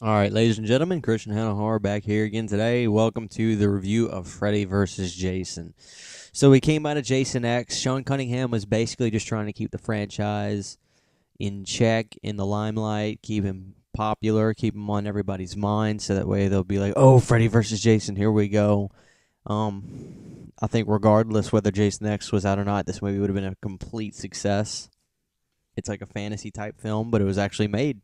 All right, ladies and gentlemen, Christian Hannah Horror back here again today. Welcome to the review of Freddy versus Jason. So we came out of Jason X. Sean Cunningham was basically just trying to keep the franchise in check, in the limelight, keep him popular, keep him on everybody's mind, so that way they'll be like, "Oh, Freddy versus Jason, here we go." I think regardless whether Jason X was out or not, this movie would have been a complete success. It's like a fantasy type film, but it was actually made.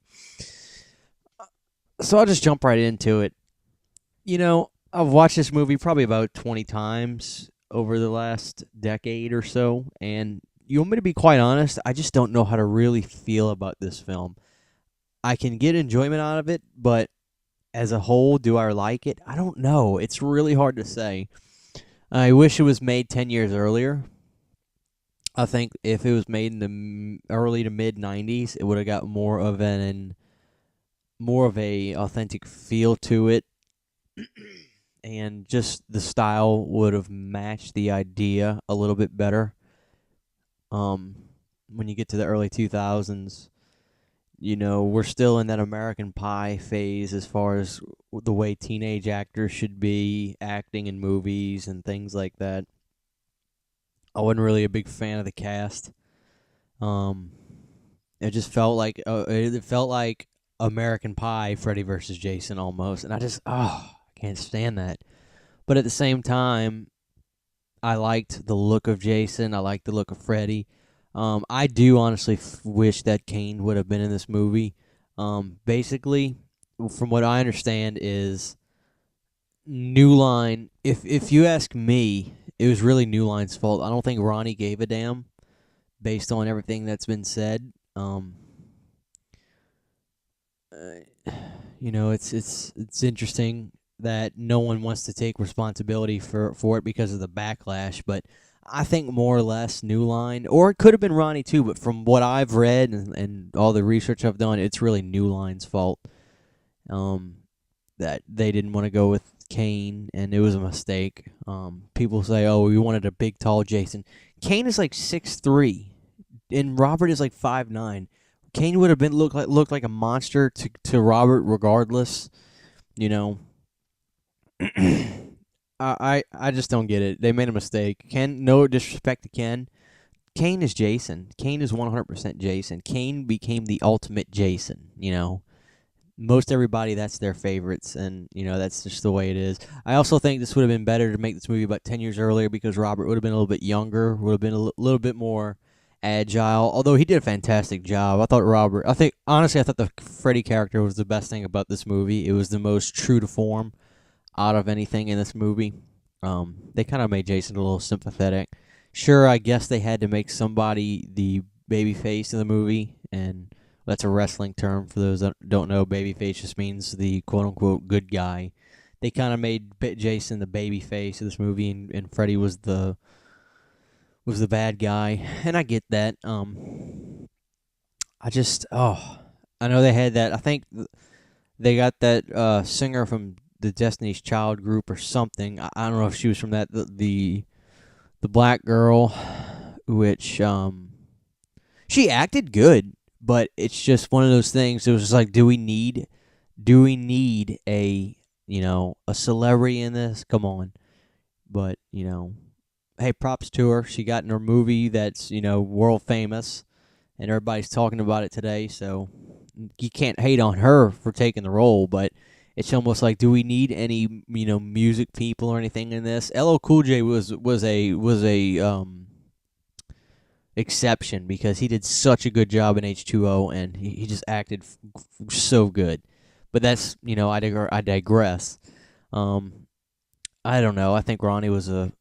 So I'll just jump right into it. I've watched this movie probably about 20 times over the last decade or so, and you want me to be quite honest, I just don't know how to really feel about this film. I can get enjoyment out of it, but as a whole, do I like it? I don't know. It's really hard to say. I wish it was made 10 years earlier. I think if it was made in the early to mid 90s, it would have got more of a authentic feel to it, and just the style would have matched the idea a little bit better. When you get to the early 2000s, we're still in that American Pie phase as far as the way teenage actors should be acting in movies and things like that. I wasn't really a big fan of the cast. It just felt like American Pie, Freddy versus Jason almost, and I can't stand that. But at the same time, I liked the look of Jason. I liked the look of Freddy. I do honestly wish that Kane would have been in this movie. Basically, from what I understand, is New Line. If you ask me, it was really New Line's fault. I don't think Ronnie gave a damn, based on everything that's been said. It's interesting that no one wants to take responsibility for it because of the backlash, but I think more or less New Line, or it could have been Ronnie too, but from what I've read and all the research I've done, it's really New Line's fault. That they didn't want to go with Kane, and it was a mistake. People say, "Oh, we wanted a big, tall Jason." Kane is like 6'3", and Robert is like 5'9". Kane would have been looked like a monster to Robert, regardless. You know, I just don't get it. They made a mistake. Ken, no disrespect to Ken. Kane is Jason. Kane is 100% Jason. Kane became the ultimate Jason. Most everybody, that's their favorites, and that's just the way it is. I also think this would have been better to make this movie about 10 years earlier, because Robert would have been a little bit younger, would have been a little bit more agile. Although he did a fantastic job. I thought the Freddy character was the best thing about this movie. It was the most true to form out of anything in this movie. They kind of made Jason a little sympathetic. Sure, I guess they had to make somebody the baby face of the movie, and that's a wrestling term for those that don't know. Babyface just means the quote-unquote good guy. They kind of made Jason the baby face of this movie, and Freddy was the bad guy, and I get that. I know they had that. I think they got that singer from the Destiny's Child group or something. I don't know if she was from that. The black girl, which she acted good. But it's just one of those things. It was just like, do we need a celebrity in this? Come on. But hey, props to her. She got in her movie that's world famous, and everybody's talking about it today. So you can't hate on her for taking the role. But it's almost like, do we need any music people or anything in this? LL Cool J was a exception, because he did such a good job in H2O, and he just acted so good. But that's I digress. I don't know. I think Ronnie's a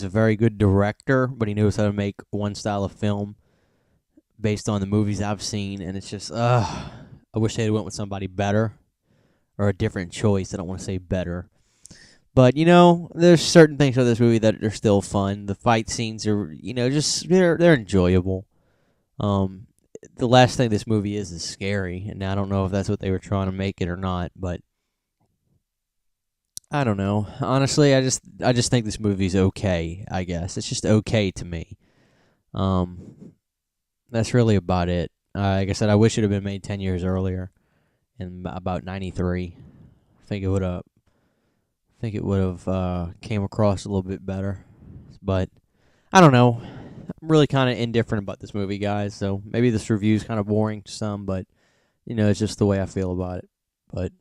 very good director, but he knows how to make one style of film based on the movies I've seen, and it's just I wish they had went with somebody better, or a different choice. I don't want to say better. But, there's certain things about this movie that are still fun. The fight scenes are, they're enjoyable. The last thing this movie is scary, and I don't know if that's what they were trying to make it or not, but I don't know. Honestly, I just think this movie's okay, I guess. It's just okay to me. That's really about it. Like I said, I wish it had been made 10 years earlier. in about 93. I think it would have came across a little bit better. But I don't know. I'm really kind of indifferent about this movie, guys. So maybe this review is kind of boring to some, but it's just the way I feel about it. But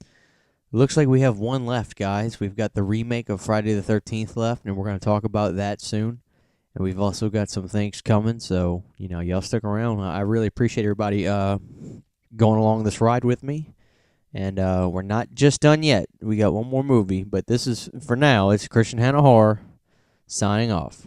it looks like we have one left, guys. We've got the remake of Friday the 13th left, and we're going to talk about that soon. And we've also got some things coming, so y'all stick around. I really appreciate everybody going along this ride with me. And we're not just done yet. We got one more movie, but this is, for now, it's Christian Hannah Horror signing off.